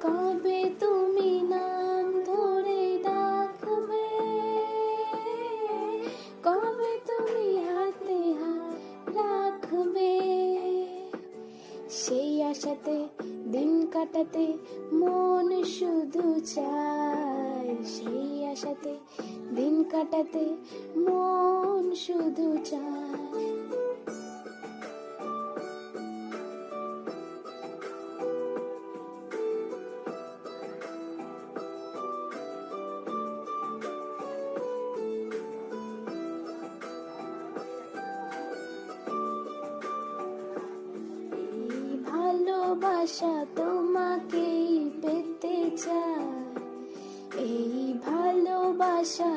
কবে তুমি নাম ধরে ডাকবে, কবে তুমি হাতে হাত রাখবে, সেই আশাতে দিন কাটাতে মন শুধু চায়, সেই আশাতে দিন কাটাতে মন শুধু চায়। ভালোবাসা তোমাকেই পেতে চায়, এই ভালোবাসা